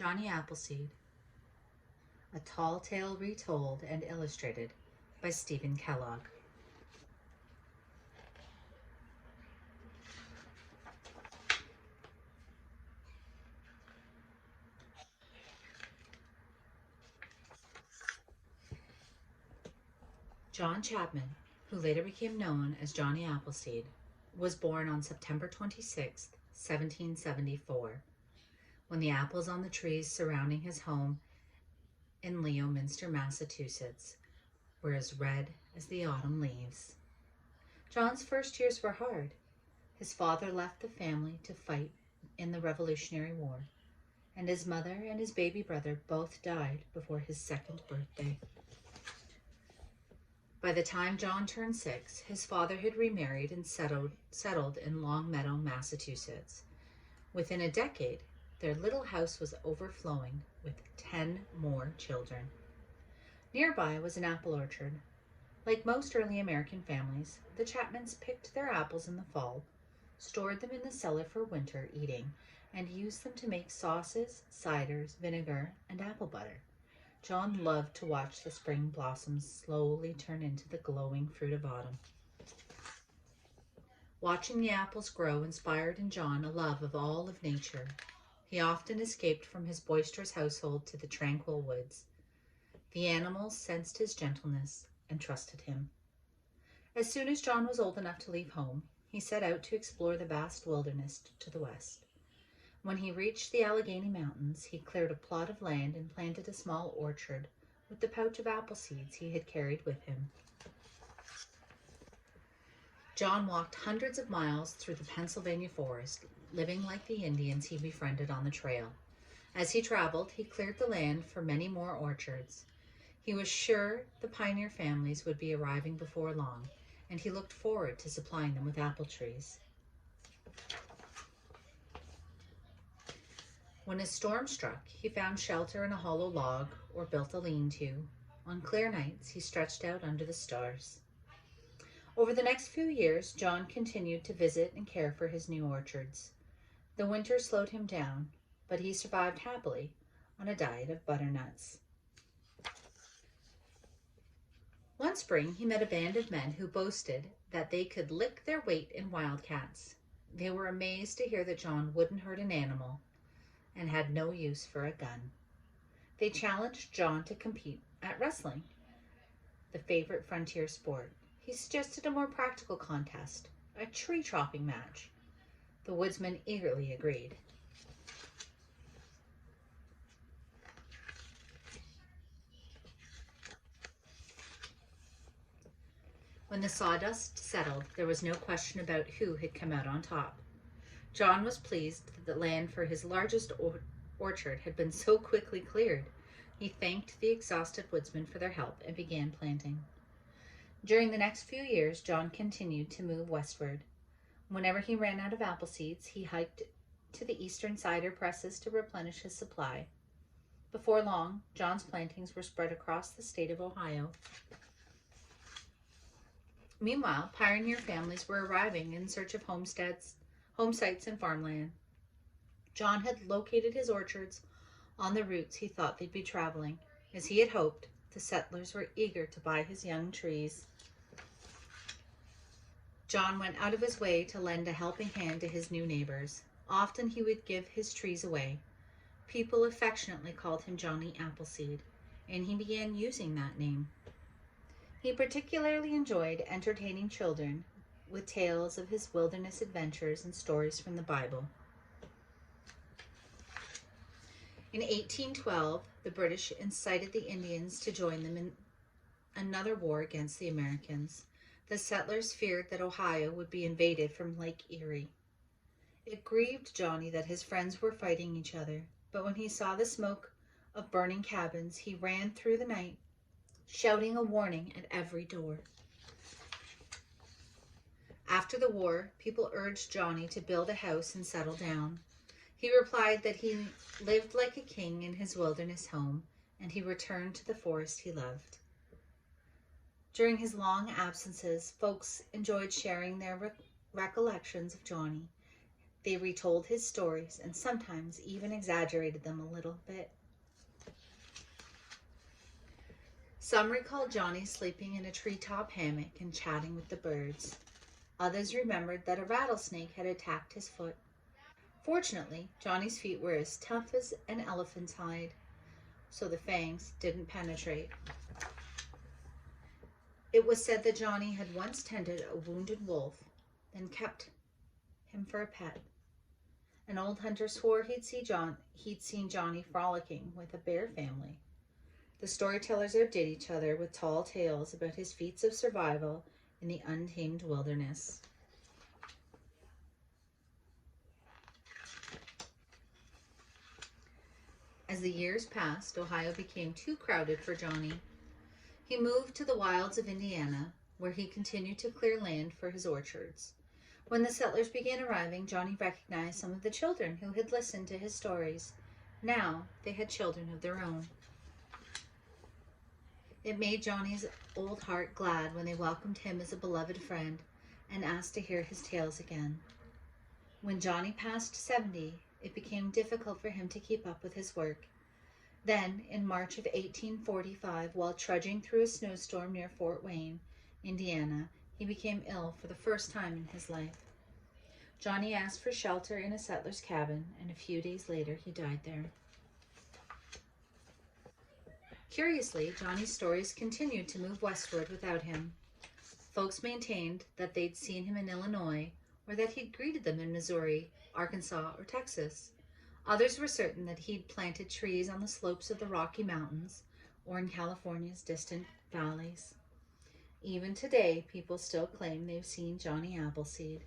Johnny Appleseed, a tall tale retold and illustrated by Steven Kellogg. John Chapman, who later became known as Johnny Appleseed, was born on September 26, 1774, when the apples on the trees surrounding his home in Leominster, Massachusetts, were as red as the autumn leaves. John's first years were hard. His father left the family to fight in the Revolutionary War, and his mother and his baby brother both died before his second birthday. By the time John turned 6, his father had remarried and settled in Longmeadow, Massachusetts. Within a decade, their little house was overflowing with 10 more children. Nearby was an apple orchard. Like most early American families, the Chapmans picked their apples in the fall, stored them in the cellar for winter eating, and used them to make sauces, ciders, vinegar, and apple butter. John loved to watch the spring blossoms slowly turn into the glowing fruit of autumn. Watching the apples grow inspired in John a love of all of nature. He often escaped from his boisterous household to the tranquil woods. The animals sensed his gentleness and trusted him. As soon as John was old enough to leave home, he set out to explore the vast wilderness to the west. When he reached the Allegheny Mountains, he cleared a plot of land and planted a small orchard with the pouch of apple seeds he had carried with him. John walked hundreds of miles through the Pennsylvania forest, living like the Indians he befriended on the trail. As he traveled, he cleared the land for many more orchards. He was sure the pioneer families would be arriving before long, and he looked forward to supplying them with apple trees. When a storm struck, he found shelter in a hollow log or built a lean-to. On clear nights, he stretched out under the stars. Over the next few years, John continued to visit and care for his new orchards. The winter slowed him down, but he survived happily on a diet of butternuts. One spring, he met a band of men who boasted that they could lick their weight in wildcats. They were amazed to hear that John wouldn't hurt an animal and had no use for a gun. They challenged John to compete at wrestling, the favorite frontier sport. He suggested a more practical contest, a tree chopping match. The woodsman eagerly agreed. When the sawdust settled, there was no question about who had come out on top. John was pleased that the land for his largest orchard had been so quickly cleared. He thanked the exhausted woodsmen for their help and began planting. During the next few years, John continued to move westward. Whenever he ran out of apple seeds, he hiked to the eastern cider presses to replenish his supply. Before long, John's plantings were spread across the state of Ohio. Meanwhile, pioneer families were arriving in search of homesteads, home sites, and farmland. John had located his orchards on the routes he thought they'd be traveling. As he had hoped, the settlers were eager to buy his young trees. John went out of his way to lend a helping hand to his new neighbors. Often he would give his trees away. People affectionately called him Johnny Appleseed, and he began using that name. He particularly enjoyed entertaining children with tales of his wilderness adventures and stories from the Bible. In 1812, the British incited the Indians to join them in another war against the Americans. The settlers feared that Ohio would be invaded from Lake Erie. It grieved Johnny that his friends were fighting each other, but when he saw the smoke of burning cabins, he ran through the night, shouting a warning at every door. After the war, people urged Johnny to build a house and settle down. He replied that he lived like a king in his wilderness home, and he returned to the forest he loved. During his long absences, folks enjoyed sharing their recollections of Johnny. They retold his stories and sometimes even exaggerated them a little bit. Some recalled Johnny sleeping in a treetop hammock and chatting with the birds. Others remembered that a rattlesnake had attacked his foot. Fortunately, Johnny's feet were as tough as an elephant's hide, so the fangs didn't penetrate. It was said that Johnny had once tended a wounded wolf, then kept him for a pet. An old hunter swore he'd seen Johnny frolicking with a bear family. The storytellers outdid each other with tall tales about his feats of survival in the untamed wilderness. As the years passed, Ohio became too crowded for Johnny. He moved to the wilds of Indiana, where he continued to clear land for his orchards. When the settlers began arriving, Johnny recognized some of the children who had listened to his stories. Now they had children of their own. It made Johnny's old heart glad when they welcomed him as a beloved friend and asked to hear his tales again. When Johnny passed 70, it became difficult for him to keep up with his work. Then, in March of 1845, while trudging through a snowstorm near Fort Wayne, Indiana, he became ill for the first time in his life. Johnny asked for shelter in a settler's cabin, and a few days later he died there. Curiously, Johnny's stories continued to move westward without him. Folks maintained that they'd seen him in Illinois, or that he'd greeted them in Missouri, Arkansas, or Texas. Others were certain that he'd planted trees on the slopes of the Rocky Mountains or in California's distant valleys. Even today, people still claim they've seen Johnny Appleseed.